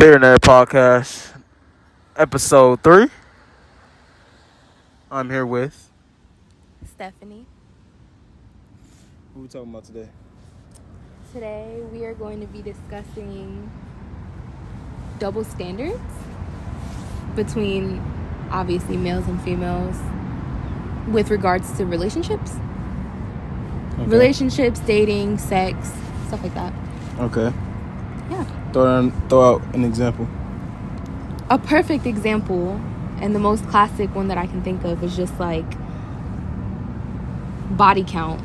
Billionaire Podcast, episode 3. I'm here with Stephanie. Who we talking about today? Today we are going to be discussing double standards between obviously males and females with regards to relationships. Okay. Relationships, dating, sex, stuff like that. Okay. Yeah. Throw out an example. A perfect example, and the most classic one that I can think of, is just like body count.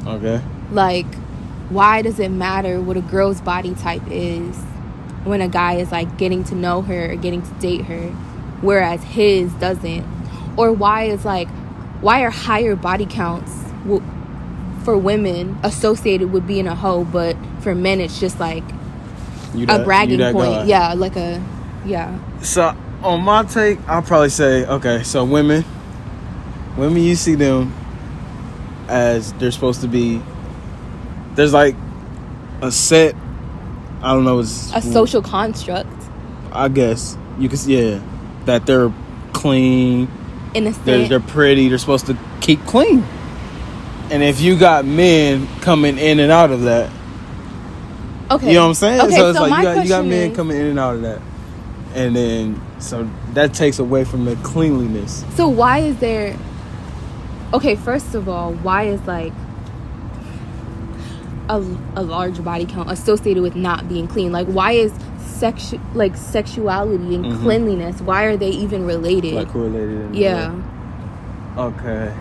Okay. Like, why does it matter what a girl's body type is when a guy is like getting to know her or getting to date her, whereas his doesn't? Or why are higher body counts for women associated with being a hoe, but for men it's just like a bragging point? Guy. Yeah. So on my take, I'll probably say, okay, so women, you see them as they're supposed to be. There's like a set, I don't know, it's a social construct, I guess you could, that they're clean, innocent, they're pretty, they're supposed to keep clean. And if you got men coming in and out of that, okay, you know what I'm saying? Okay, so it's like you got question men coming in and out of that, and then so that takes away from the cleanliness. So why is there? Okay, first of all, why is like a large body count associated with not being clean? Like, why is sexuality and cleanliness, why are they even related? Like correlated. Yeah. Okay.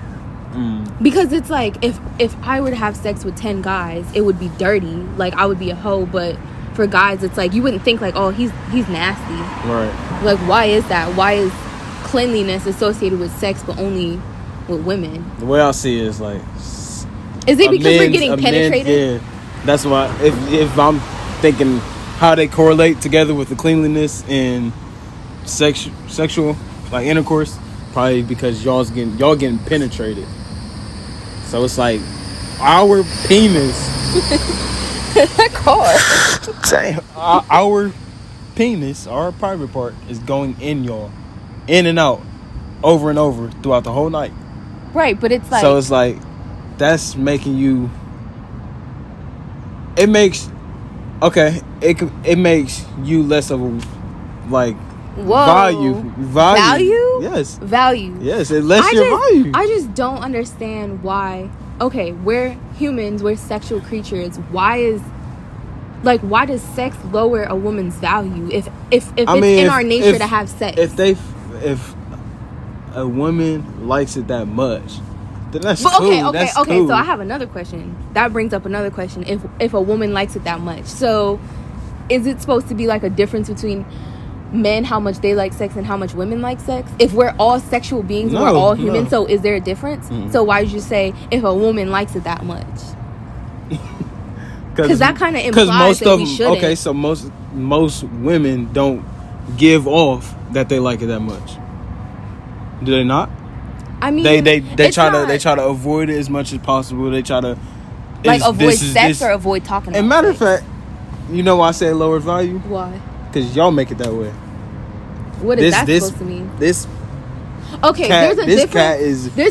Because it's like if I were to have sex with 10 guys, it would be dirty. Like, I would be a hoe. But for guys, it's like you wouldn't think like, oh, he's nasty. Right. Like, why is that? Why is cleanliness associated with sex but only with women? The way I see it is like, is it because we're getting penetrated? That's why. If I'm thinking how they correlate together with the cleanliness and sexual like intercourse, probably because y'all getting penetrated. So it's like our penis. That car. Damn. Our penis, our private part, is going in y'all, in and out, over and over throughout the whole night. Right, but it's like, so it's like that's making you. It makes you less of a like. Whoa. Value? Yes. Value. Yes, it lets your value. I just don't understand why. Okay, we're humans, we're sexual creatures. Why does sex lower a woman's value if it's in our nature to have sex? If a woman likes it that much, then that's cool. Okay. Cool. So I have another question. That brings up another question. If a woman likes it that much, so is it supposed to be like a difference between men, how much they like sex, and how much women like sex? If we're all sexual beings, we're all human, so is there a difference? So why did you say if a woman likes it that much? Because that kind of implies that we shouldn't. Okay, so most women don't give off that they like it that much. Do they not? I mean, they try to avoid it as much as possible. They try to avoid sex or avoid talking about it. And matter of fact, you know why I say lower value? Why? Because y'all make it that way. What is that supposed to mean? There's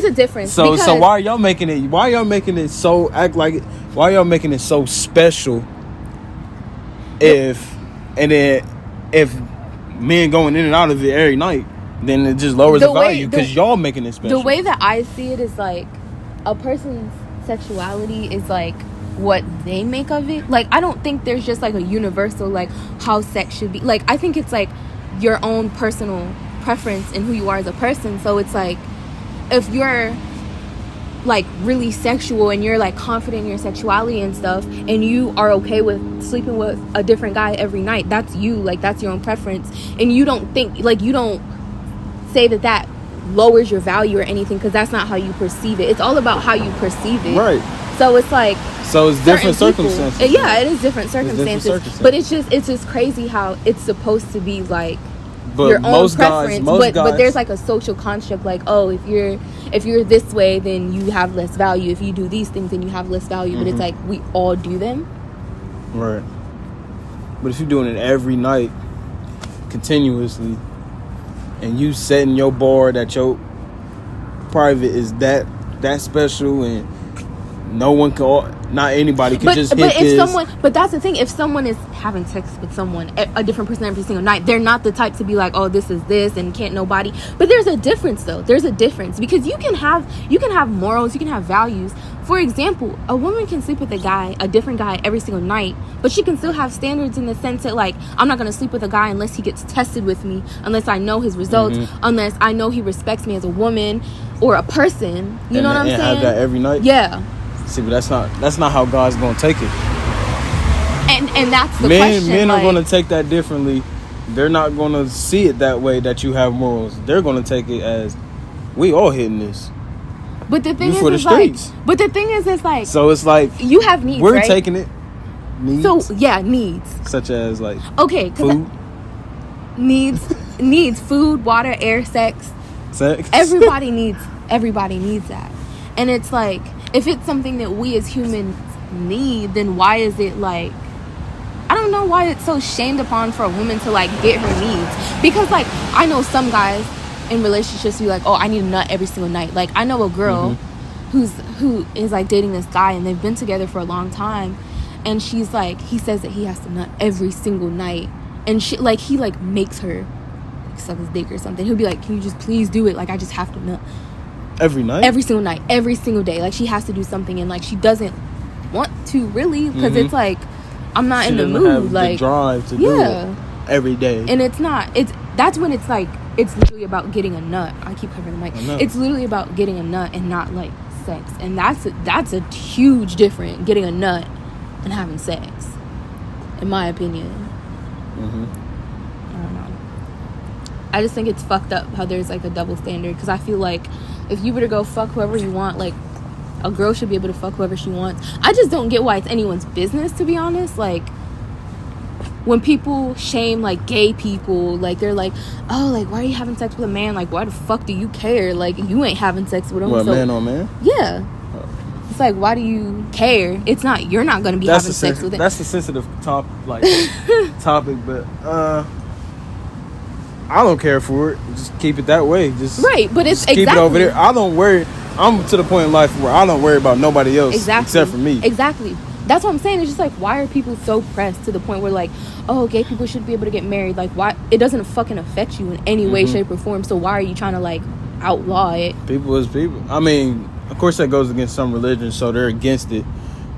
a difference. So why are y'all making it? Why y'all making it so Why y'all making it so special? If men going in and out of it every night, then it just lowers the value because y'all making it special. The way that I see it is like a person's sexuality is like what they make of it. Like, I don't think there's just like a universal like how sex should be. Like, I think it's like your own personal preference and who you are as a person. So it's like if you're like really sexual and you're like confident in your sexuality and stuff, and you are okay with sleeping with a different guy every night, that's you. Like, that's your own preference, and you don't say that lowers your value or anything, because that's not how you perceive it. It's all about how you perceive it. Right. So it's like, so it's different circumstances. Yeah, it is different circumstances. But it's just crazy how it's supposed to be like your own preference. But there's like a social construct, like, oh, if you're this way, then you have less value. If you do these things, then you have less value. But it's like we all do them. Right. But if you're doing it every night, continuously, and you setting your bar that your private is that special, and no one can, not anybody can just hit this. But that's the thing. If someone is having sex with someone, a different person every single night, they're not the type to be like, oh, this is this and can't nobody. But there's a difference, though. There's a difference, because you can have morals, you can have values. For example, a woman can sleep with a different guy every single night, but she can still have standards in the sense that, like, I'm not going to sleep with a guy unless he gets tested with me, unless I know his results, unless I know he respects me as a woman or a person. You know what I'm saying? Have that every night? Yeah. See, but that's not how God's gonna take it. And that's the question. Men are gonna take that differently. They're not gonna see it that way, that you have morals. They're gonna take it as, we all hitting this. But the thing is, it's like. So it's like, you have needs. We're right? taking it. Needs. So yeah, needs. Such as like. Okay. Food. Needs food, water, air, sex. Everybody needs that, and it's like, if it's something that we as humans need, then why is it like, I don't know why it's so shamed upon for a woman to like get her needs. Because like, I know some guys in relationships be like, oh, I need a nut every single night. Like, I know a girl who is like dating this guy, and they've been together for a long time, and she's like, he says that he has to nut every single night, and she like, he like makes her suck his dick or something. He'll be like, can you just please do it? Like, I just have to nut. Every night? Every single night. Every single day. Like, she has to do something, and like, she doesn't want to really, because it's like, I'm not in the mood. Have like the drive to do it every day. And that's when it's like, it's literally about getting a nut. I keep covering the mic. It's literally about getting a nut and not like sex. And that's a huge difference, getting a nut and having sex, in my opinion. I don't know. I just think it's fucked up how there's like a double standard, because I feel like if you were to go fuck whoever you want, like, a girl should be able to fuck whoever she wants. I just don't get why it's anyone's business, to be honest. Like, when people shame like gay people, like, they're like, oh, like, why are you having sex with a man? Like, why the fuck do you care? Like, you ain't having sex with him. What, man on man? Yeah. It's like, why do you care? It's not, you're not going to be having sex with it. That's a sensitive topic, but I don't care for it. Just keep it that way. Just right, but it's keep it over there. I don't worry. I'm to the point in life where I don't worry about nobody else except for me. Exactly. That's what I'm saying. It's just like, why are people so pressed to the point where like, oh, gay people should be able to get married? Like, why? It doesn't fucking affect you in any way, shape, or form. So why are you trying to like outlaw it? People is people. I mean, of course that goes against some religions, so they're against it.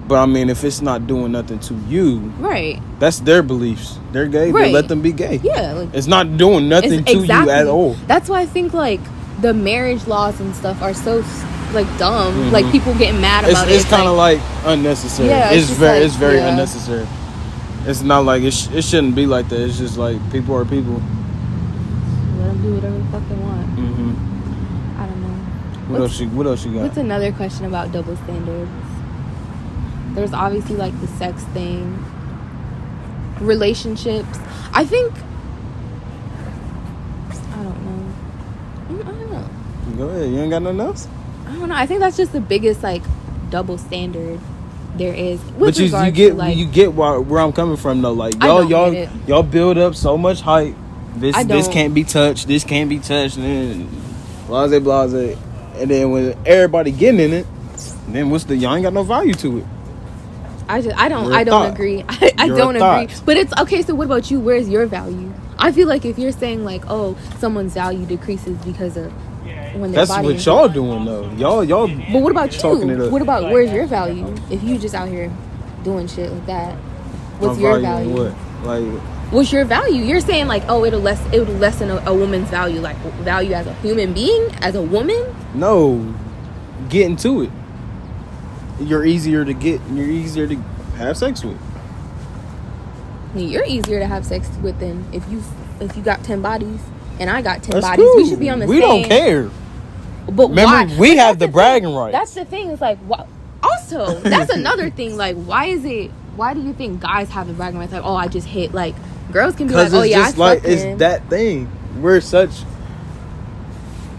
But I mean, if it's not doing nothing to you, right? That's their beliefs. They're gay. Right. They let them be gay. Yeah, like, it's not doing nothing to you at all. That's why I think like the marriage laws and stuff are so like dumb. Like, people getting mad about it. It's kind of like unnecessary. Yeah, it's very unnecessary. It's not like it shouldn't be like that. It's just like, people are people. Let them do whatever the fuck they want. I don't know. What else you got? What's another question about double standards? There's obviously like the sex thing, relationships. I think, I don't know. Go ahead. You ain't got nothing else? I don't know. I think that's just the biggest like double standard there is. But you get where I'm coming from though. Like, y'all build up so much hype. This can't be touched. This can't be touched. And then blase. And then when everybody getting in it, then y'all ain't got no value to it. I don't agree. I don't agree. But it's okay. So what about you? Where's your value? I feel like if you're saying like, oh, someone's value decreases because of when their body. That's what y'all doing though. Y'all. But what about you? What about where's your value? If you just out here doing shit like that, what's your value? What's your value? You're saying like, oh, it'll lessen a woman's value, like value as a human being, as a woman. No, getting to it. You're easier to get, and you're easier to have sex with. You're easier to have sex with than if you got 10 bodies and I got 10 That's bodies. Cool. We should be on the we same. We don't care. But remember, why? we have the bragging rights. That's the thing. It's like, also, that's another thing. Like, why do you think guys have the bragging rights? Like, oh, I just hit. Like, girls can be like, oh yeah, I fucked him. It's that thing. We're such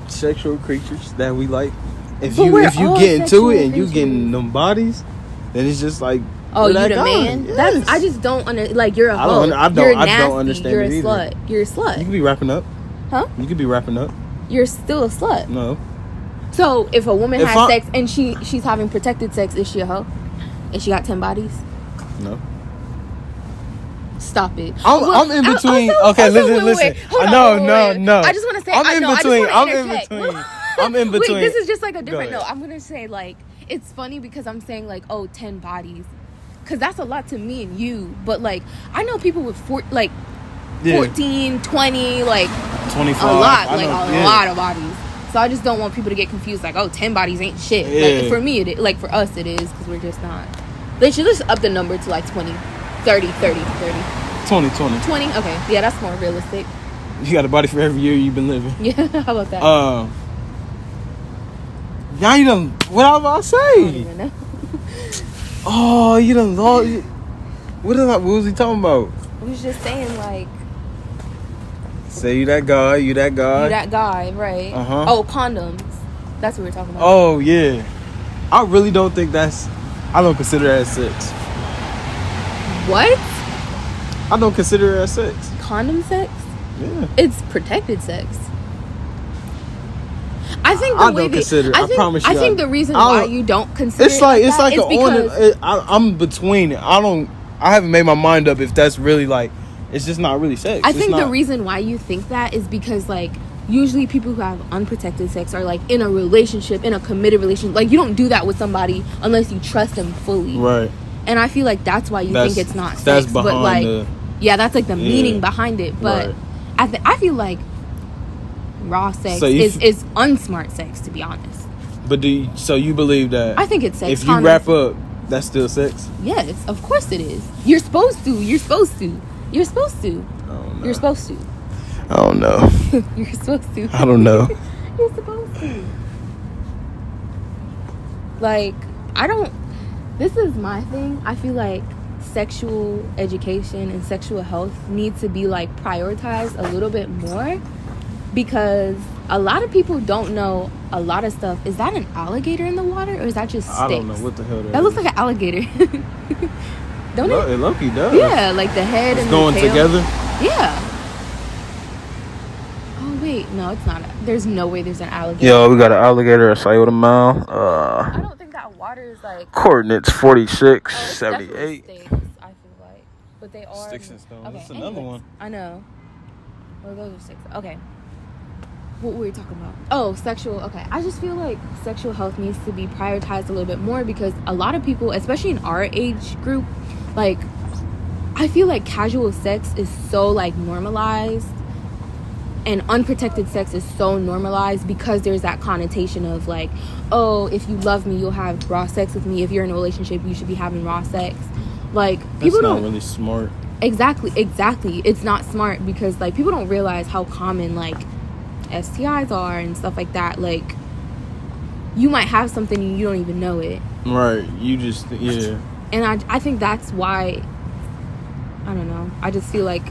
sexual creatures that we like. If you get into it and you getting them bodies, then it's just like Oh, You're you that the guy. man? Yes. I just don't like. You're a I hoe. don't- I don't- You're I don't nasty. understand You're it a either. slut. You're a slut. You could be wrapping up. Huh? You could be wrapping up. You're still a slut. No. So if a woman If has I- sex and she's having protected sex, is she a hoe? And she got 10 bodies? No. Stop it. I'm in between. Listen. Wait. Hold on, No. I just want to say. I'm in between. I'm I'm in between. Wait, this is just like a different. Go No, ahead. I'm gonna say like it's funny because I'm saying like 10 bodies, because that's a lot to me and you. But like I know people with 14, 20, like 25. a lot, I like know, a lot of bodies. So I just don't want people to get confused. Like 10 bodies ain't shit. Yeah. Like for me, it is, like for us, it is because we're just not. They should just up the number to like 20, 30. 20. 20? Okay. Yeah, that's more realistic. You got a body for every year you've been living. Yeah, how about that? Now you done. What I was about to I don't say? even know. Oh, you done lost. What was he talking about? I was just saying, like, Say you that guy. You that guy. you that guy, right? Uh-huh. Oh, condoms. That's what we're talking about. Oh yeah. I really don't think that's. I don't consider that sex. What? I don't consider it as sex. Condom sex? Yeah. It's protected sex. I think I don't consider it. I promise you I think I- the reason I why don't- you don't consider It's like it like it's that like is because I'm between it. I haven't made my mind up if that's really like. It's just not really sex. I It's think the not- reason why you think that is because like usually people who have unprotected sex are like in a relationship, in a committed relationship. Like you don't do that with somebody unless you trust them fully. Right. And I feel like that's why you That's- think it's not sex. that's But behind like the- yeah, that's like the Yeah. meaning behind it. But Right. I feel like raw sex So is unsmart sex, to be honest. But so you believe that I think it's sex. if you Condoms- wrap up, that's still sex? Yes, of course it is. You're supposed to. You're supposed to. You're supposed to. I don't know. You're supposed to. I don't know. You're supposed to. I don't know. You're supposed to. Like, I don't. This is my thing. I feel like sexual education and sexual health need to be like prioritized a little bit more, because a lot of people don't know a lot of stuff. Is that an alligator in the water, or is that just sticks? I don't know what the hell That looks like an alligator. Don't it? It Loki does. Yeah, like the head It's and going the tail. together. Yeah. Oh wait, no, it's not. There's no way there's an alligator. Yo, we got an alligator at Sayota Mile. I don't think that water is like. Coordinates 46, It's definitely 78. sticks, I feel like, but they are Sticks and stones. Okay, That's another anyways, one. I know. Well, those are sticks. Okay. What were we talking about? Oh, sexual. Okay, I just feel like sexual health needs to be prioritized a little bit more, because a lot of people, especially in our age group, like, I feel like casual sex is so like normalized, and unprotected sex is so normalized because there's that connotation of like, oh, if you love me, you'll have raw sex with me. If you're in a relationship, you should be having raw sex. Like, people That's not don't really smart. exactly. It's not smart, because like people don't realize how common like STIs are and stuff like that. Like, you might have something and you don't even know it. Right. You just, yeah. And I think that's why, I don't know, I just feel like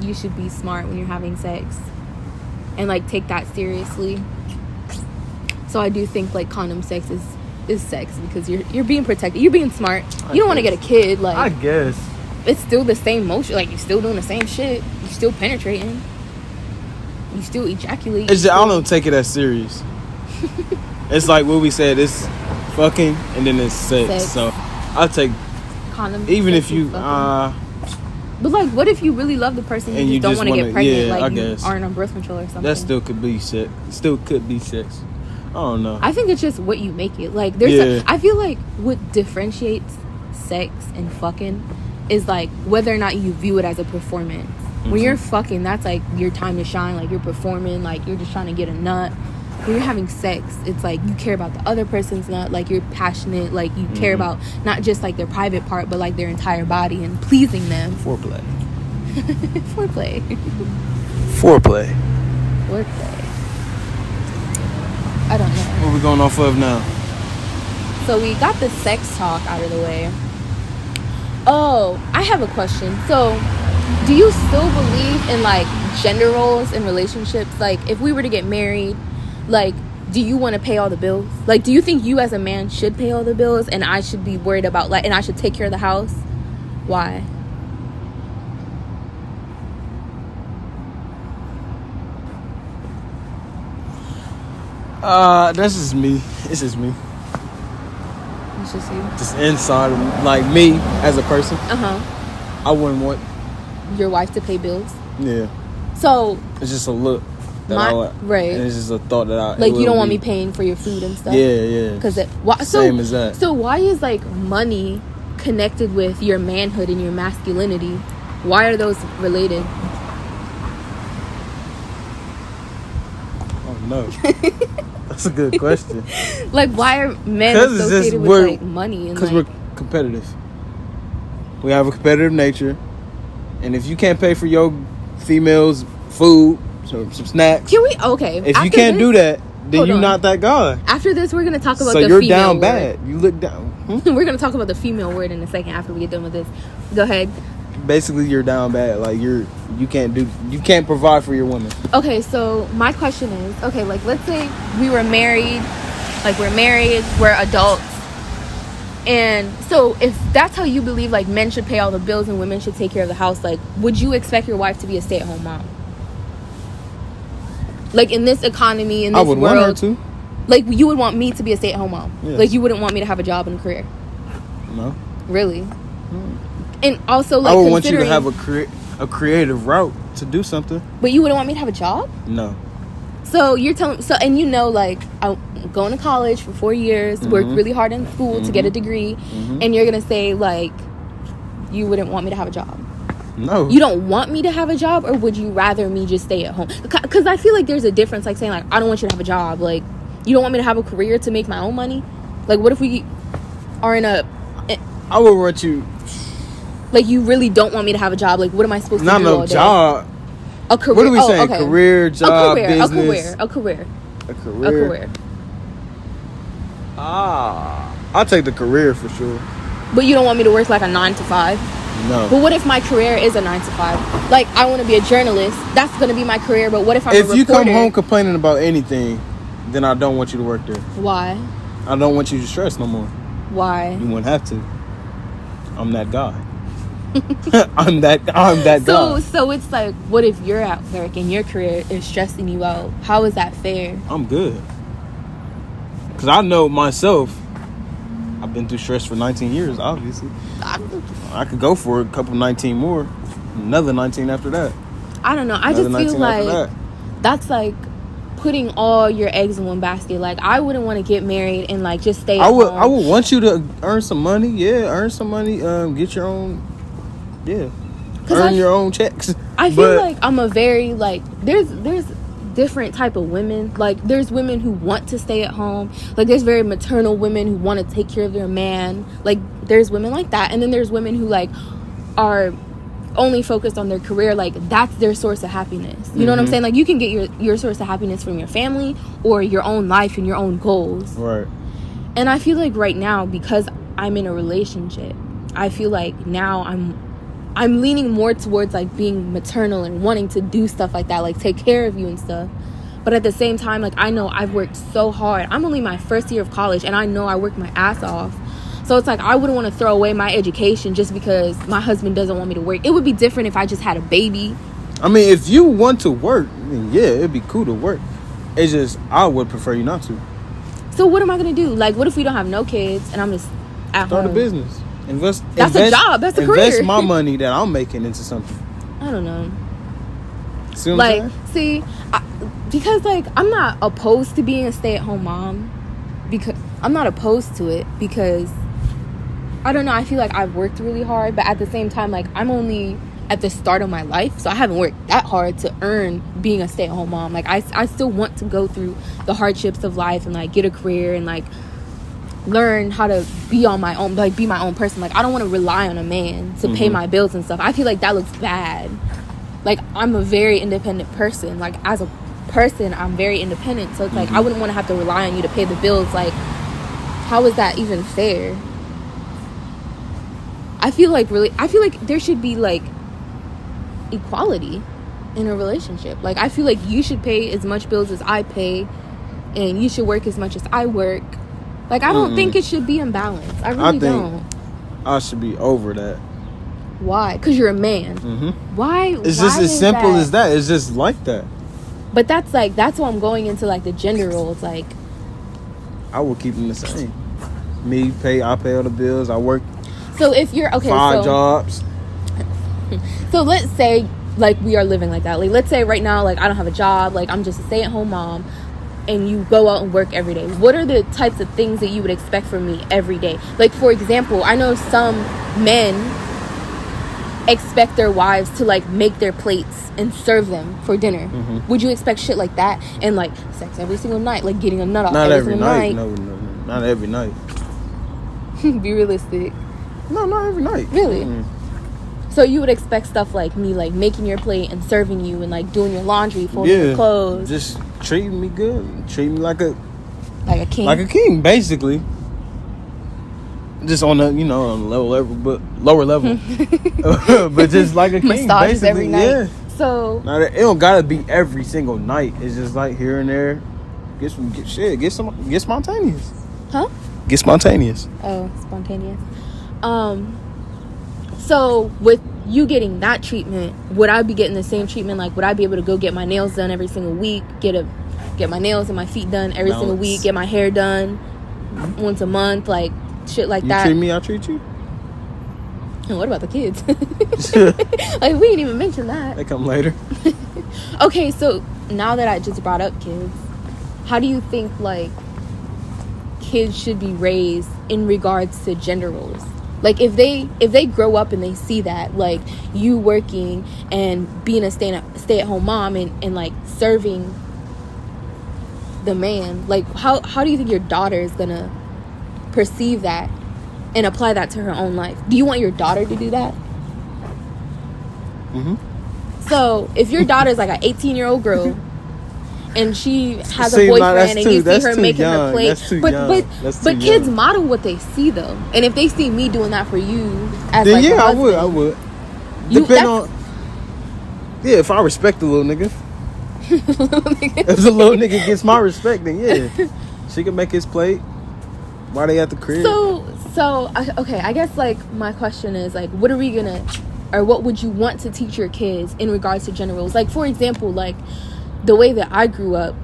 you should be smart when you're having sex and like take that seriously. So I do think like condom sex is sex, because you're being protected, you're being smart. You don't want to get a kid. Like, I guess. it's still the same motion, like you're still doing the same shit, you're still penetrating, you still ejaculate. It's just, I don't take it as serious. It's like what we said, it's fucking and then it's sex. So I take, condom even sex if you is fucking. But like, what if you really love the person and you just don't want to get pregnant? yeah, I Like, you guess. aren't on birth control or something. that still could be sex. Still could be sex. I don't know. I think it's just what you make it. Like, there's Yeah. I feel like what differentiates sex and fucking is like whether or not you view it as a performance. When you're fucking, that's like your time to shine. Like, you're performing, like you're just trying to get a nut. When you're having sex, it's like you care about the other person's nut. Like, you're passionate. Like, you care about not just like their private part, but like their entire body and pleasing them. Foreplay. Foreplay. Foreplay. Foreplay. I don't know. What we going off of now? So we got the sex talk out of the way. Oh, I have a question. So, do you still believe in like gender roles in relationships? Like, if we were to get married, like, do you want to pay all the bills? Like, do you think you as a man should pay all the bills and I should be worried about, like, and I should take care of the house? Why? That's just me. It's just me. It's just you. Just inside of, like, me as a person. I wouldn't want your wife to pay bills. Yeah. So it's just a look that right. And it's just a thought that I like you don't want me paying for your food and stuff. Yeah. Because same as that. So why is like money connected with your manhood and your masculinity? Why are those related? Oh no. That's a good question. Like, why are men associated with like money? Because we're competitive. We have a competitive nature, and if you can't pay for your females' food, some snacks, can we? Okay. If you can't do that, then you're not that guy. After this, we're gonna talk about so the you're female down word. bad. You look down. We're gonna talk about the female word in a second after we get done with this. Go ahead. Basically, you're down bad. Like you can't provide for your woman. Okay, so my question is, okay, like let's say we were married, like we're adults, and so if that's how you believe, like men should pay all the bills and women should take care of the house, like would you expect your wife to be a stay-at-home mom? Like in this economy, in this world, I would want her to. Like you would want me to be a stay-at-home mom. Yes. Like you wouldn't want me to have a job and a career. No. Really? And also, like, I would want you to have a creative route to do something. But you wouldn't want me to have a job? No. So you're telling, and you know, like, I'm going to college for 4 years, worked really hard in school to get a degree, and you're gonna say like, you wouldn't want me to have a job? No. You don't want me to have a job, or would you rather me just stay at home? Because I feel like there's a difference, like saying like, I don't want you to have a job. Like, you don't want me to have a career to make my own money? Like, what if we are in a... I would want you... Like, you really don't want me to have a job. Like, what am I supposed to do all day? Not no job. A career. What are we saying? Okay. Career, job, business? A career. I'll take the career for sure. But you don't want me to work like a 9 to 5? No. But what if my career is a 9 to 5? Like, I want to be a journalist. That's going to be my career. But what if I'm a reporter? If you come home complaining about anything, then I don't want you to work there. Why? I don't want you to stress no more. Why? You wouldn't have to. I'm that guy. I'm that guy. So it's like, what if you're at work and your career is stressing you out? How is that fair? I'm good. Because I know myself, I've been through stress for 19 years, obviously. I could go for a couple 19 more. Another 19 after that. I don't know. I just feel like that's like putting all your eggs in one basket. Like, I wouldn't want to get married and like just stay at home. I would want you to earn some money. Yeah, earn some money. Get your own... Yeah, earn your own checks. I feel like I'm a very like there's different type of women. Like there's women who want to stay at home. Like there's very maternal women who want to take care of their man. Like there's women like that, and then there's women who like are only focused on their career. Like that's their source of happiness. You know what I'm saying? Like you can get your source of happiness from your family or your own life and your own goals. Right. And I feel like right now, because I'm in a relationship, I feel like now I'm leaning more towards like being maternal and wanting to do stuff like that, like take care of you and stuff. But at the same time, like I know I've worked so hard. I'm only my first year of college and I know I worked my ass off. So it's like I wouldn't want to throw away my education just because my husband doesn't want me to work. It would be different if I just had a baby. I mean, if you want to work, then yeah, it'd be cool to work. It's just I would prefer you not to. So what am I going to do? Like, what if we don't have no kids and I'm just at home? Start a business. Invest a job. That's a career. Invest my money that I'm making into something. I don't know. See what I'm saying? Because like I'm not opposed to being a stay-at-home mom. Because I'm not opposed to it because I don't know. I feel like I've worked really hard, but at the same time, like I'm only at the start of my life, so I haven't worked that hard to earn being a stay-at-home mom. Like I still want to go through the hardships of life and like get a career and like learn how to be on my own, like be my own person. Like I don't want to rely on a man to pay my bills and stuff. I feel like that looks bad. Like I'm a very independent person. Like as a person, I'm very independent. So it's like I wouldn't want to have to rely on you to pay the bills. Like how is that even fair? I feel like there should be like equality in a relationship. Like I feel like you should pay as much bills as I pay, and you should work as much as I work. Like, I don't think it should be imbalanced. I really don't. I should be over that. Why? Because you're a man. Why? It's just as simple as that. It's just like that. But that's why I'm going into like the gender roles. Like, I will keep them the same. I pay all the bills. I work. So if you're 5 jobs. So let's say like we are living like that. Like, let's say right now, like, I don't have a job. Like, I'm just a stay-at-home mom, and you go out and work every day. What are the types of things that you would expect from me every day? Like, for example, I know some men expect their wives to like make their plates and serve them for dinner. Would you expect shit like that? And like sex every single night, like getting a nut off every single night? No, not every night. Be realistic. No, not every night. Really? So you would expect stuff like me, like making your plate and serving you, and like doing your laundry, folding your clothes, just treating me good, treating me like a king, basically. Just on a on a lower level, but just like a king, massages basically. Every night. Yeah. So now, it don't gotta be every single night. It's just like here and there. Get spontaneous. Huh? Get spontaneous. Oh, spontaneous. So with you getting that treatment, would I be getting the same treatment? Like, would I be able to go get my nails done every single week? Get my nails and my feet done every single week? Get my hair done once a month? Like, shit like that. You treat me, I treat you. And what about the kids? Like, we didn't even mention that. They come later. Okay, so now that I just brought up kids, how do you think like kids should be raised in regards to gender roles? Like, if they grow up and they see that, like, you working and being a stay-at-home mom and like serving the man, like, how do you think your daughter is gonna perceive that and apply that to her own life? Do you want your daughter to do that? So if your daughter is like an 18-year-old girl and she has a boyfriend and you see her making her plate, but kids model what they see though. And if they see me doing that for you as then like a husband, I would. Depend on. Yeah, if I respect the little nigga. If the little nigga gets my respect, then yeah, she can make his plate. Why they at the crib? So okay, I guess like my question is like, what would you want to teach your kids in regards to gender roles? Like, for example, like the way that I grew up,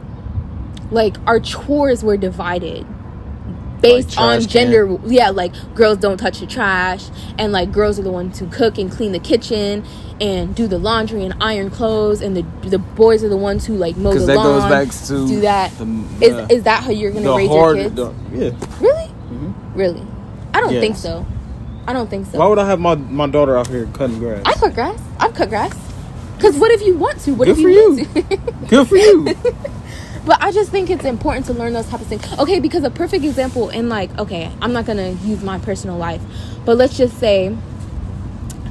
like our chores were divided based on gender. Yeah, like girls don't touch the trash, and like girls are the ones who cook and clean the kitchen and do the laundry and iron clothes, and the boys are the ones who like mow the lawn. Because that goes back to do that. Is that how you're gonna raise your kids? Yeah. Really? Really? I don't think so. I don't think so. Why would I have my daughter out here cutting grass? I cut grass. I've cut grass. Because what if you want to? What Good if for you? Good for you. But I just think it's important to learn those type of things. Okay, because a perfect example in like, okay, I'm not going to use my personal life, but let's just say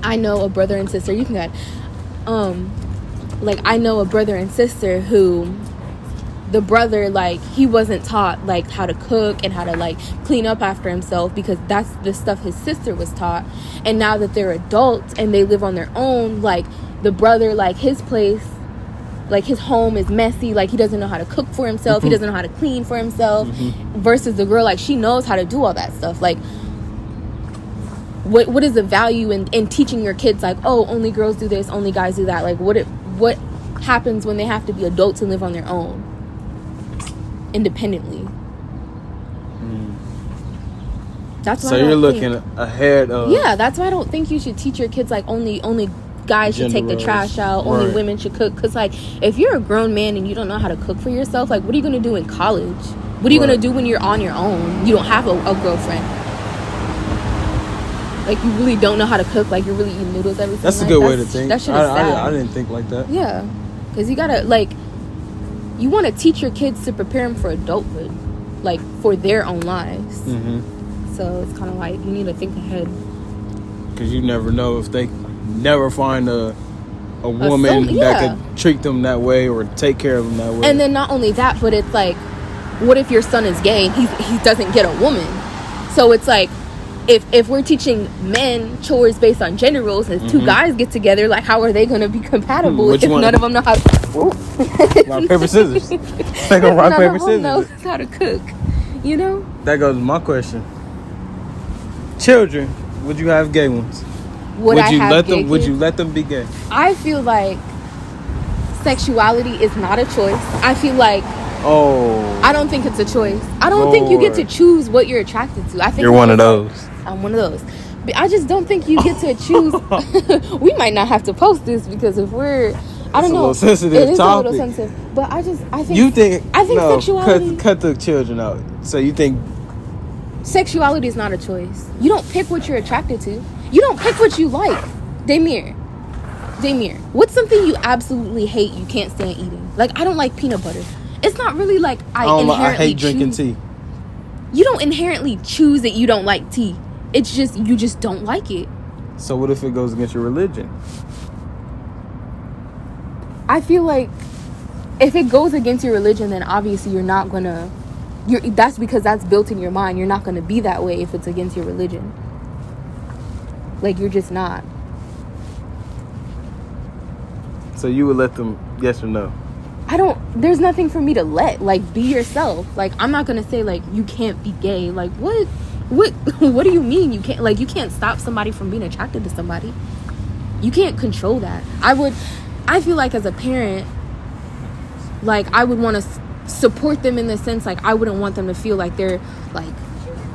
I know a brother and sister. You can go ahead. Like, I know a brother and sister who the brother, like, he wasn't taught like how to cook and how to like clean up after himself, because that's the stuff his sister was taught. And now that they're adults and they live on their own, like the brother, like his place, like his home is messy, like he doesn't know how to cook for himself, he doesn't know how to clean for himself, versus the girl, like she knows how to do all that stuff. Like, what is the value in teaching your kids like, oh, only girls do this, only guys do that? Like, what happens when they have to be adults and live on their own independently? That's why. So you're looking ahead of. Yeah, that's why I don't think you should teach your kids like only guys should take the trash out, only women should cook. Because like, if you're a grown man and you don't know how to cook for yourself, like, what are you going to do in college? What are you going to do when you're on your own? You don't have a girlfriend. Like, you really don't know how to cook. Like, you're really eating noodles every single night. That's a good way to think. That shit is sad. I didn't think like that. Yeah, because you gotta, like, you want to teach your kids to prepare them for adulthood, like for their own lives. So it's kind of like you need to think ahead, because you never know if they never find a woman that could treat them that way or take care of them that way. And then not only that, but it's like, what if your son is gay and he doesn't get a woman? So it's like, if we're teaching men chores based on gender roles, and two guys get together, like, how are they going to be compatible if none of them know how to... Rock, paper, scissors. They gonna rock, paper, scissors. Knows how to cook, you know? That goes to my question. Children, would you have gay ones? Would you let them be gay? I feel like sexuality is not a choice. I feel like I don't think it's a choice. I don't think you get to choose what you're attracted to. I think you're one of those. I'm one of those. But I just don't think you get to choose. We might not have to post this because if we're, I don't know, it is a little sensitive. But I think sexuality. Cut the children out. So you think sexuality is not a choice? You don't pick what you're attracted to. You don't pick what you like. Damir, what's something you absolutely hate you can't stand eating? Like, I don't like peanut butter. It's not really like I hate drinking tea. You don't inherently choose that you don't like tea. It's just, you just don't like it. So what if it goes against your religion? I feel like if it goes against your religion, then obviously you're not gonna... that's because that's built in your mind. You're not gonna be that way if it's against your religion. Like, you're just not. So you would let them, yes or no? There's nothing for me to let. Like, be yourself. Like, I'm not gonna say, like, you can't be gay. Like, what do you mean you can't? Like, you can't stop somebody from being attracted to somebody. You can't control that. I feel like as a parent, like, I would want to support them in the sense, like, I wouldn't want them to feel like they're, like,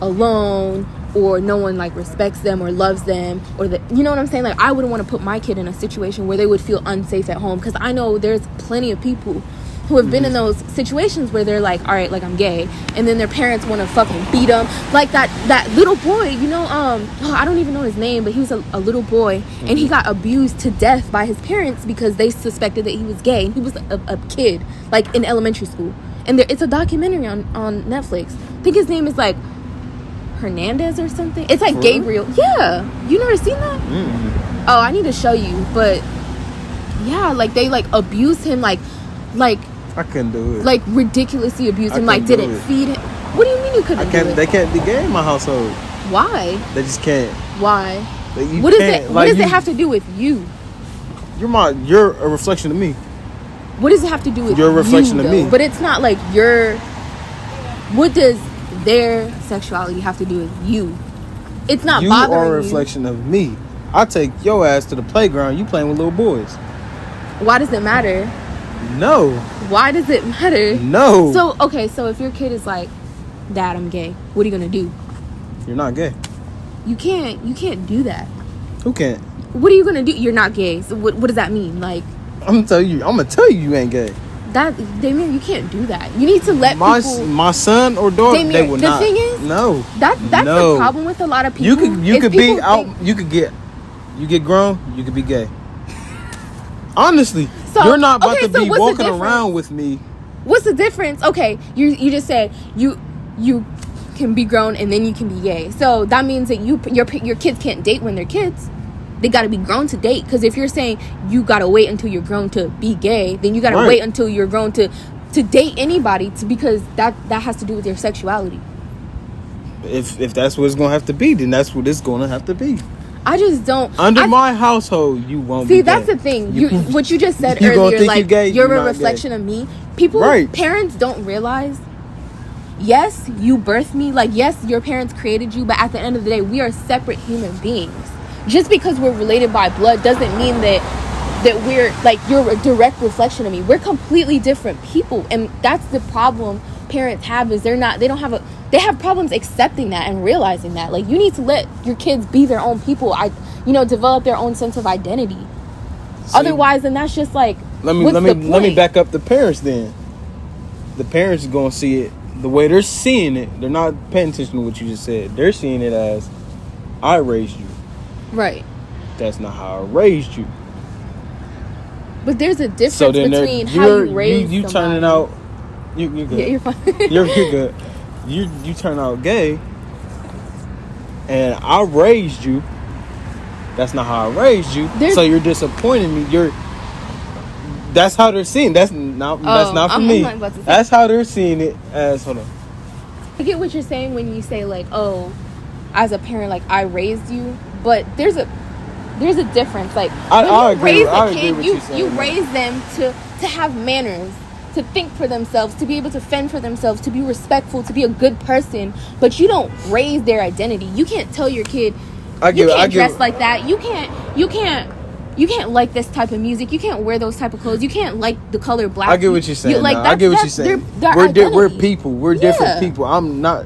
alone, or no one, like, respects them or loves them, or that, you know what I'm saying? Like, I wouldn't want to put my kid in a situation where they would feel unsafe at home, because I know there's plenty of people who have been in those situations where they're like, all right, like, I'm gay, and then their parents want to fucking beat them. Like that little boy, you know, I don't even know his name, but he was a little boy, and he got abused to death by his parents because they suspected that he was gay, and he was a kid, like, in elementary school. And it's a documentary on Netflix. I think his name is, like, Hernandez or something. It's like Gabriel. Yeah, you never seen that? Oh, I need to show you. But yeah, like, they, like, abused him, like I couldn't do it. Like, ridiculously abused him. Like, didn't feed him. What do you mean you couldn't do it? They can't be gay in my household. Why? They just can't. Why? What does it have to do with you? You're a reflection of me. What does it have to do with you're a reflection of me? But it's not like what does their sexuality have to do with you? It's not bothering you. You are a reflection of me. I take your ass to the playground. You playing with little boys. Why does it matter? No. Why does it matter? No. So if your kid is like, Dad, I'm gay, what are you gonna do? You're not gay. You can't do that. Who can't? What are you gonna do? You're not gay. So what does that mean? Like, I'm gonna tell you ain't gay. Damir, you can't do that. You need to let people... My son or daughter, Damir, they will not. The thing is... No. That's the problem with a lot of people. You could be out... You get grown, you could be gay. Honestly. So, you're not about to be walking around with me. What's the difference? Okay, you just said you can be grown and then you can be gay. So that means that your kids can't date when they're kids. They got to be grown to date. Because if you're saying you got to wait until you're grown to be gay, then you got to wait until you're grown to date anybody, because that has to do with your sexuality. If that's what it's going to have to be, then that's what it's going to have to be. I just don't... my household, you won't be gay. See, that's the thing. What you just said earlier, like, you're a reflection of me. Parents don't realize, yes, you birthed me. Like, yes, your parents created you, but at the end of the day, we are separate human beings. Just because we're related by blood doesn't mean that we're, like, you're a direct reflection of me. We're completely different people, and that's the problem parents have, is they have problems accepting that and realizing that. Like, you need to let your kids be their own people. Develop their own sense of identity. See, otherwise, then that's just like, let me back up the parents. Then the parents are gonna see it the way they're seeing it. They're not paying attention to what you just said. They're seeing it as, I raised you. Right. That's not how I raised you. But there's a difference between how you raise you turning out. You're good. Yeah, you're fine. You're good. You turn out gay, and I raised you. That's not how I raised you. So you're disappointing me. That's how they're seeing. That's not for me. That's how they're seeing it as. Hold on. I get what you're saying when you say, like, oh, as a parent, like, I raised you, but there's a difference. Like, I when you agree. raise I a agree kid, with you saying you that. raise them to have manners, to think for themselves, to be able to fend for themselves, to be respectful, to be a good person. But you don't raise their identity. You can't tell your kid, you can't dress like that. You can't like this type of music. You can't wear those type of clothes. You can't like the color black. I get what you're saying. I get what you're saying. We're people. We're different people. I'm not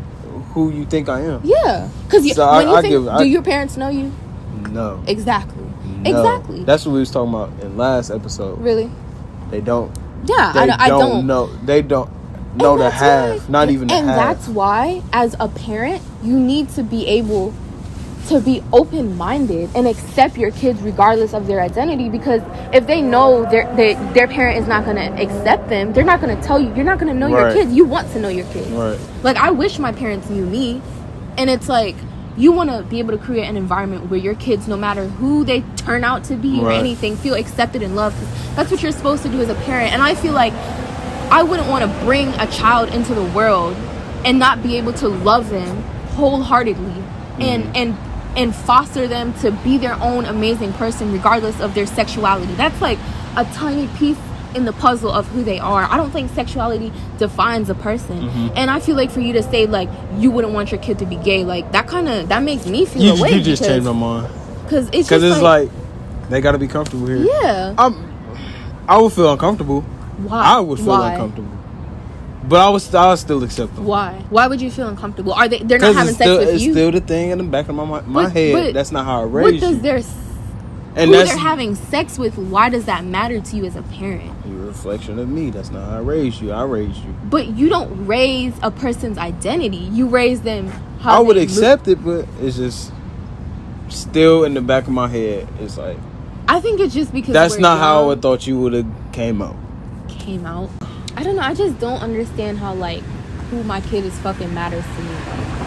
who you think I am. Yeah. Because do your parents know you? No. Exactly. No. Exactly. That's what we was talking about in last episode. Really? They don't. Yeah, I don't know. They don't know the half. Not even the half. And that's why, as a parent, you need to be able to be open-minded and accept your kids regardless of their identity, because if they know their parent is not going to accept them, they're not going to tell you. You're not going to know your kids. You want to know your kids. Right. Like, I wish my parents knew me, and it's like, you want to be able to create an environment where your kids, no matter who they turn out to be or anything, feel accepted and loved. That's what you're supposed to do as a parent. And I feel like I wouldn't want to bring a child into the world and not be able to love them wholeheartedly and foster them to be their own amazing person regardless of their sexuality. That's like a tiny piece in the puzzle of who they are. I don't think sexuality defines a person. And I feel like for you to say, like, you wouldn't want your kid to be gay, like, that makes me feel away. You just changed my mind. Because it's like they got to be comfortable here. Yeah. I would feel uncomfortable. Why? I would feel uncomfortable. But I would still accept them. Why? Why would you feel uncomfortable? They're not having sex with you? It's still the thing in the back of my head. But that's not how I raised you. Who they're having sex with, why does that matter to you as a parent? You're a reflection of me. That's not how I raised you. I raised you. But you don't raise a person's identity. You raise them how I would accept it, but it's just still in the back of my head. It's like, I think it's just because that's not how I would thought you would have came out. I don't know. I just don't understand how, like, who my kid is fucking matters to me.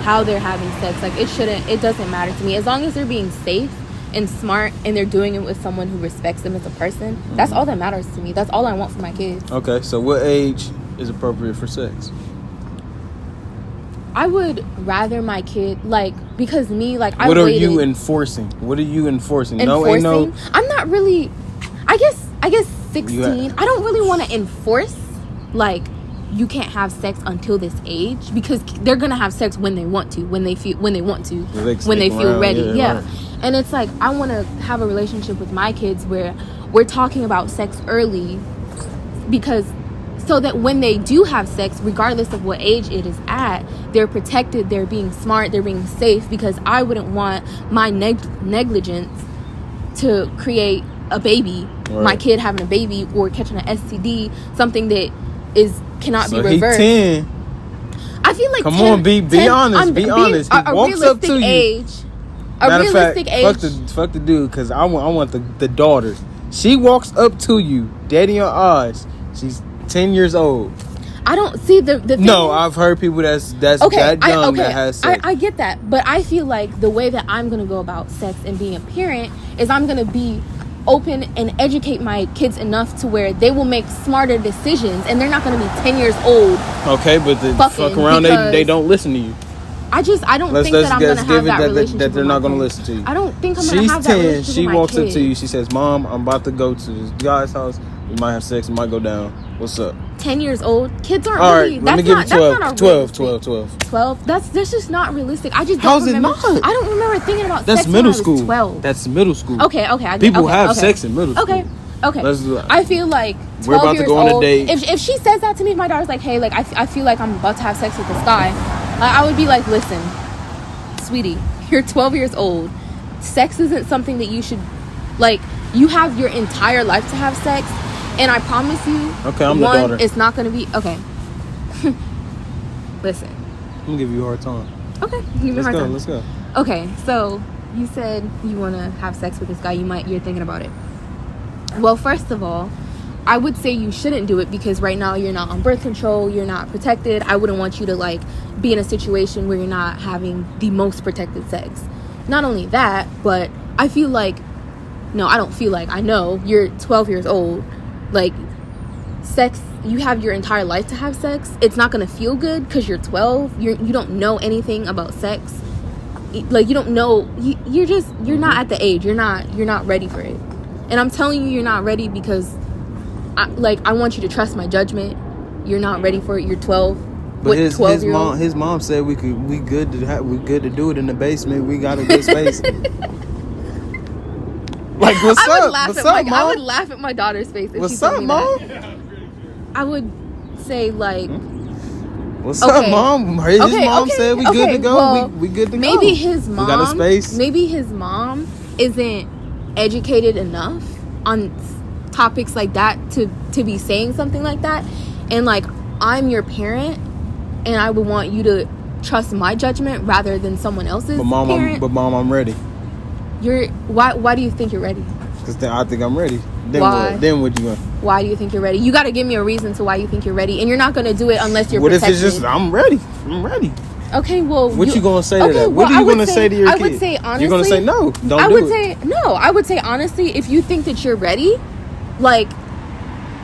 How they're having sex. Like, it doesn't matter to me. As long as they're being safe and smart and they're doing it with someone who respects them as a person, that's all that matters to me. That's all I want for my kids. Okay, so what age is appropriate for sex? I would rather my kid, like, because me, like, What are you enforcing? Enforcing? I'm not really, I guess 16. I don't really want to enforce, like, you can't have sex until this age, because they're gonna have sex when they want to, when they feel ready. Yeah. Right. And it's like, I want to have a relationship with my kids where we're talking about sex early, because so that when they do have sex, regardless of what age it is at, they're protected, they're being smart, they're being safe, because I wouldn't want my negligence to create a baby, my kid having a baby or catching an STD, something that cannot be reversed. He's 10. I feel like Come on, be honest. Be honest. He walks up to you. Matter of fact, fuck the dude, because I want the daughter. She walks up to you, dead in your eyes. She's 10 years old. I don't see the thing. No, I've heard people that's that young that has sex. I get that, but I feel like the way that I'm gonna go about sex and being a parent is I'm gonna be open and educate my kids enough to where they will make smarter decisions, and they're not going to be 10 years old. Okay, but the fuck around, they don't listen to you. I don't think that I'm going to have that relationship that they're not going to listen to you. I don't think I'm going to have that relationship with my kid. She walks up to you, she says, "Mom, I'm about to go to this guy's house. We might have sex, it might go down. What's up?" 10 years old? Kids aren't all really... All right, let me give you 12. 12? That's just not realistic. I just don't How's remember... it not? I don't remember thinking about that's sex middle when school. I was 12. That's middle school. Okay. People have sex in middle school. Okay. I feel like 12 we're about years to go on old, a date. If she says that to me, if my daughter's like, "Hey, like, I feel like I'm about to have sex with this guy," I would be like, "Listen, sweetie, you're 12 years old. Sex isn't something that you should, like, you have your entire life to have sex, and I promise you, okay, I'm the daughter. It's not going to be okay." Listen, I'm gonna give you a hard time. Okay, give me a hard time. Let's go. Okay, so you said you want to have sex with this guy. You're thinking about it. Well, first of all, I would say you shouldn't do it, because right now you're not on birth control, you're not protected. I wouldn't want you to, like, be in a situation where you're not having the most protected sex. Not only that, but I feel like, no, I don't feel like, I know you're 12 years old. Like, sex, you have your entire life to have sex. It's not going to feel good because you're 12. You don't know anything about sex. like you don't know, you're not at the age, you're not ready for it. And I'm telling you, you're not ready because I want you to trust my judgment. You're not ready for it. You're 12. But his mom said we good to do it in the basement. We got a good space. Like, what's up? Mom? I would laugh at my daughter's face if what's she told up, me Mom? that. I would say like, what's up, Mom? His mom said we good to go. Well, we good to go. Maybe his mom. We got a space. Maybe his mom isn't educated enough on topics like that to be saying something like that. And like, I'm your parent, and I would want you to trust my judgment rather than someone else's. But mom, I'm ready. Why do you think you're ready? Because I think I'm ready. Then why? What? Then what you want? Why do you think you're ready? You got to give me a reason to why you think you're ready, and you're not going to do it unless you're protected. What if it's just I'm ready? Okay, well, what you gonna say to that? What are you gonna say to your kid? I would say honestly. You're gonna say no. Don't I do would it. say no. I would say honestly, if you think that you're ready, like,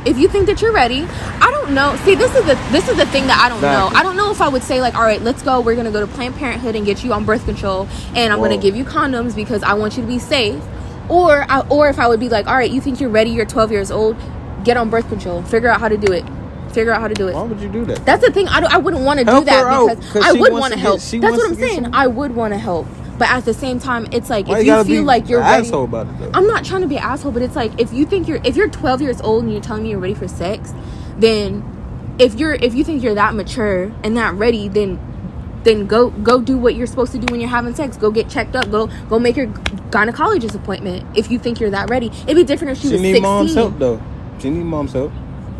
if you think that you're ready, I don't know. See, this is the thing that I don't know. I don't know if I would say like, all right, let's go. We're gonna go to Planned Parenthood and get you on birth control, and I'm gonna give you condoms because I want you to be safe. Or if I would be like, all right, you think you're ready? You're 12 years old. Get on birth control. Figure out how to do it. Why would you do that? That's the thing. I wouldn't want to do that because I would want to help. That's what I'm saying. I would want to help. But at the same time, it's like, if you feel like you're ready, asshole about it, though. I'm not trying to be an asshole, but it's like, if you're 12 years old and you're telling me you're ready for sex, then if you think you're that mature and that ready, then go do what you're supposed to do when you're having sex. Go get checked up. Go make your gynecologist appointment if you think you're that ready. It'd be different if she was 16. She need mom's help though. She need mom's help.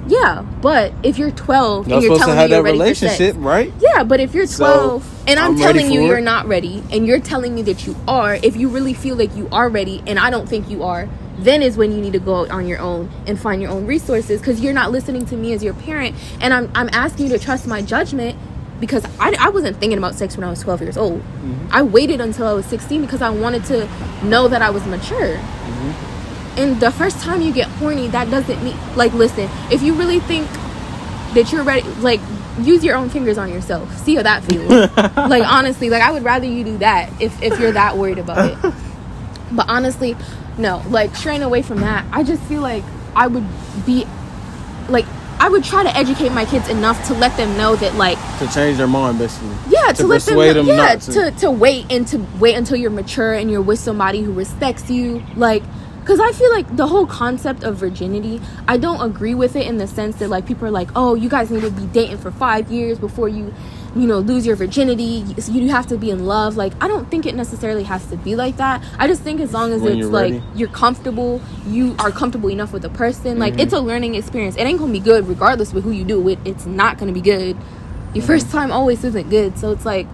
Yeah, but if you're 12 and you're telling me you're ready for sex, right? Yeah, but if you're 12 and I'm telling you you're not ready, and you're telling me that you are, if you really feel like you are ready, and I don't think you are, then is when you need to go out on your own and find your own resources, because you're not listening to me as your parent, and I'm asking you to trust my judgment, because I wasn't thinking about sex when I was 12 years old. Mm-hmm. I waited until I was 16 because I wanted to know that I was mature. Mm-hmm. And the first time you get horny, that doesn't mean, like, listen, if you really think that you're ready, like, use your own fingers on yourself. See how that feels. Like, honestly, like, I would rather you do that if you're that worried about it. But honestly, no, like, straying away from that, I just feel like I would try to educate my kids enough to let them know that, like, to change their mind, basically. Yeah, to let them know, not to wait until you're mature and you're with somebody who respects you, like. Because I feel like the whole concept of virginity, I don't agree with it in the sense that, like, people are like, oh, you guys need to be dating for 5 years before you lose your virginity. So you have to be in love. Like, I don't think it necessarily has to be like that. I just think as long as it's, like, you're comfortable, you are comfortable enough with the person. Mm-hmm. Like, it's a learning experience. It ain't going to be good regardless of who you do it with. It's not going to be good. Your first time always isn't good. So it's like,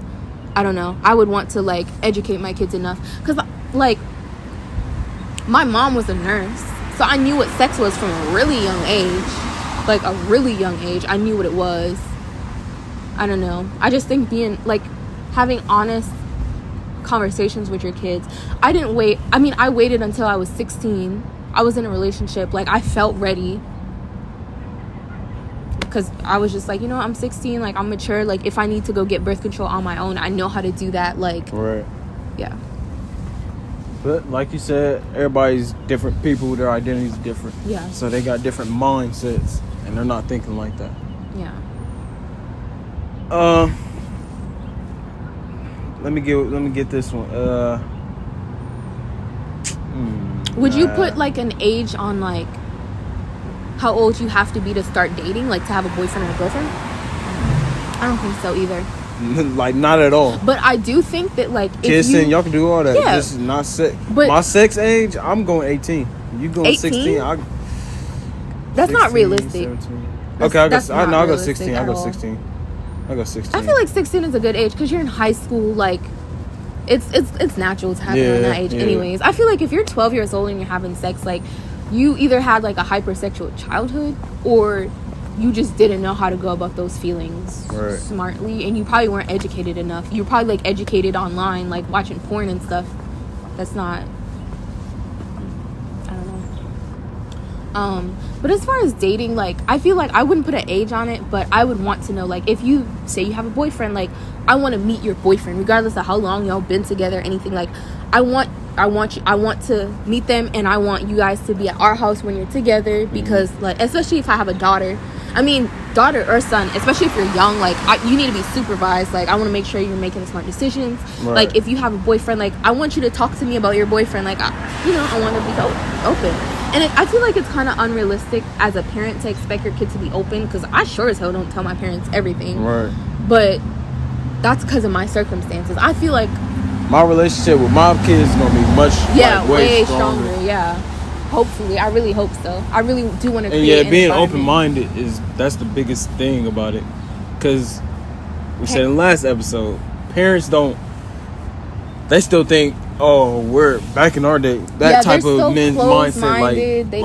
I don't know. I would want to, like, educate my kids enough. Because, like, my mom was a nurse, so I knew what sex was from a really young age. Like, a really young age. I knew what it was. I don't know. I just think having honest conversations with your kids. I waited until I was 16. I was in a relationship. Like, I felt ready. Because I was just like, I'm 16. Like, I'm mature. Like, if I need to go get birth control on my own, I know how to do that. Like, right. Yeah. But like you said, everybody's different. People, their identities are different. Yeah. So they got different mindsets, and they're not thinking like that. Yeah. Let me get this one. Would you put, like, an age on, like, how old you have to be to start dating, like, to have a boyfriend or a girlfriend? I don't think so either. Like, not at all. But I do think that, like, kissing, y'all can do all that. Yeah. Just not sex. But my sex age, I'm going 18. You going 18? 16? That's 16, not realistic. Okay, I go 16. I go 16. I feel like 16 is a good age because you're in high school. Like, it's natural to happen on that age, anyways. I feel like if you're 12 years old and you're having sex, like, you either had, like, a hypersexual childhood, or you just didn't know how to go about those feelings smartly, and you probably weren't educated enough. You were probably, like, educated online, like, watching porn and stuff. That's not, I don't know. But as far as dating, like, I feel like I wouldn't put an age on it, but I would want to know, like, if you say you have a boyfriend, like, I want to meet your boyfriend regardless of how long y'all been together, anything. Like, I want to meet them, and I want you guys to be at our house when you're together, because like, especially if I have a daughter or son, especially if you're young, like, you need to be supervised. Like, I want to make sure you're making smart decisions. Right. Like, if you have a boyfriend, like, I want you to talk to me about your boyfriend. Like, I want to be open. And I feel like it's kind of unrealistic as a parent to expect your kid to be open, because I sure as hell don't tell my parents everything. Right. But that's because of my circumstances. I feel like my relationship with my kids is gonna be much way stronger. Yeah, hopefully, I really hope so. I really do want to create. And yeah, being open-minded that's the biggest thing about it, because we said in the last episode, parents they still think, oh, we're back in our day, type of men's mindset,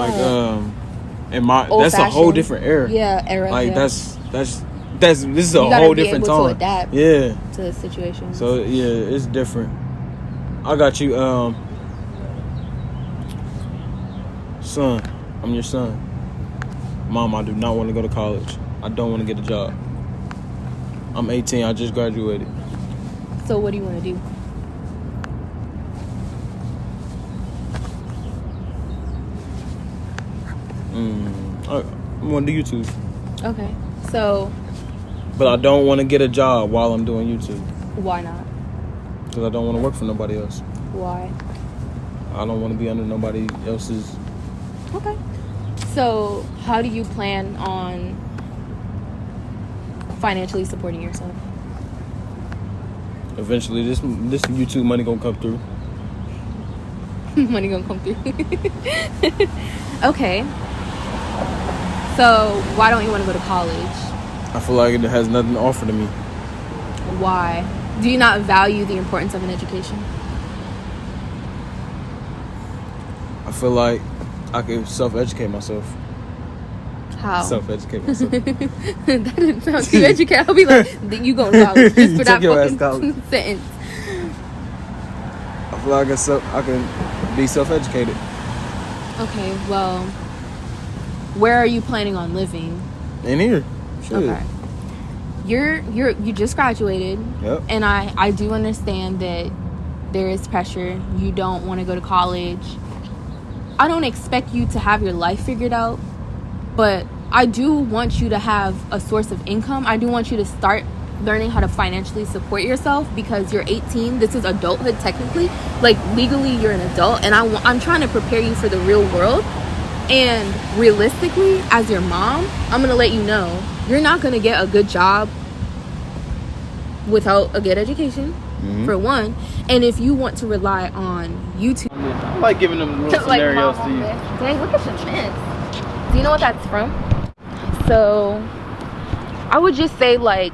that's a whole different era. Yeah, era. Like, yeah. this is a whole different time. To adapt to the situation. So yeah, it's different. I got you, son. I'm your son. Mom, I do not want to go to college. I don't want to get a job. I'm 18. I just graduated. So what do you want to do? I want to do YouTube. Okay, so. But I don't want to get a job while I'm doing YouTube. Why not? Because I don't want to work for nobody else. Why? I don't want to be under nobody else's. Okay. So, how do you plan on financially supporting yourself? Eventually, this YouTube money gonna come through. Money gonna come through. Okay. So, why don't you want to go to college? I feel like it has nothing to offer to me. Why? Do you not value the importance of an education? I feel like I could self-educate myself. How? Self-educate myself. That didn't sound too educated. I'll be like, you going to college just for that fucking sentence. I feel like I can be self-educated. Okay, well, where are you planning on living? In here. Shit. Okay. You just graduated. Yep. And I do understand that there is pressure. You don't want to go to college. I don't expect you to have your life figured out, but I do want you to have a source of income. I do want you to start learning how to financially support yourself, because you're 18. This is adulthood technically. Like, legally you're an adult, and I'm trying to prepare you for the real world. And realistically, as your mom, I'm going to let you know, you're not going to get a good job without a good education, for one. And if you want to rely on YouTube, I like giving them little scenarios to you. Dang, look at your chin. Do you know what that's from? So I would just say, like,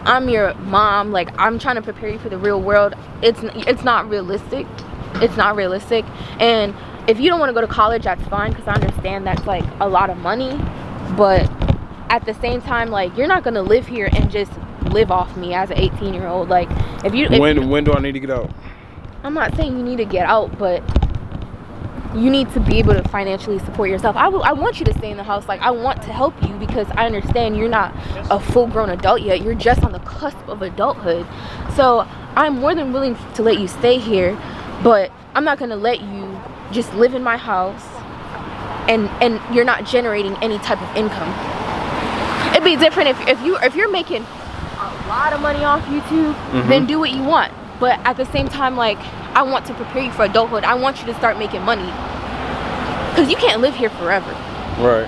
I'm your mom. Like, I'm trying to prepare you for the real world. It's not realistic. It's not realistic. And if you don't want to go to college, that's fine, because I understand that's like a lot of money. But at the same time, like, you're not gonna live here and just live off me as an 18-year-old. Like, when do I need to get out? I'm not saying you need to get out, but you need to be able to financially support yourself. I want you to stay in the house. Like, I want to help you, because I understand you're not a full-grown adult yet. You're just on the cusp of adulthood. So I'm more than willing to let you stay here, but I'm not gonna let you just live in my house and you're not generating any type of income. It'd be different if you're making a lot of money off YouTube, then do what you want. But at the same time, like, I want to prepare you for adulthood. I want you to start making money, because you can't live here forever. Right.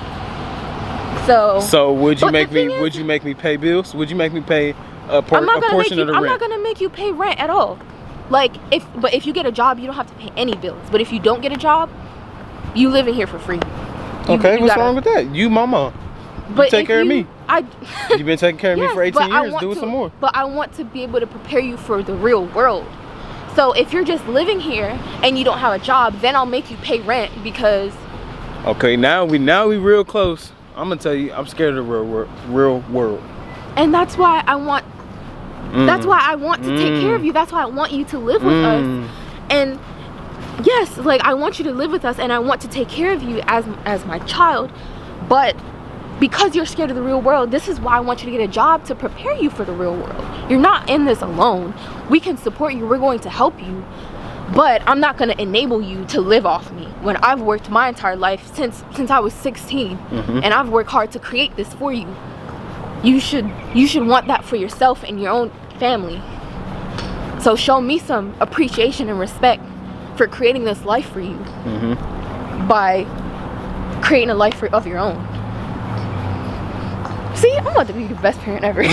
So would you make me pay bills? Would you make me pay a portion of the rent? I'm not gonna make you pay rent at all. Like, if you get a job, you don't have to pay any bills. But if you don't get a job, you live in here for free. What's wrong with that? You mama. But take care of me. You've been taking care of me for 18 years. Do some more. But I want to be able to prepare you for the real world. So if you're just living here and you don't have a job, then I'll make you pay rent, because. Okay, now we real close. I'm gonna tell you, I'm scared of the real world. And that's why I want. That's why I want to take care of you. That's why I want you to live with us. And yes, like I want you to live with us and I want to take care of you as my child, but because you're scared of the real world, this is why I want you to get a job to prepare you for the real world. You're not in this alone. We can support you. We're going to help you. But I'm not going to enable you to live off me when I've worked my entire life since I was 16. And I've worked hard to create this for you. You should want that for yourself and your own family. So show me some appreciation and respect for creating this life for you by creating a life of your own. See, I'm about to be the best parent ever.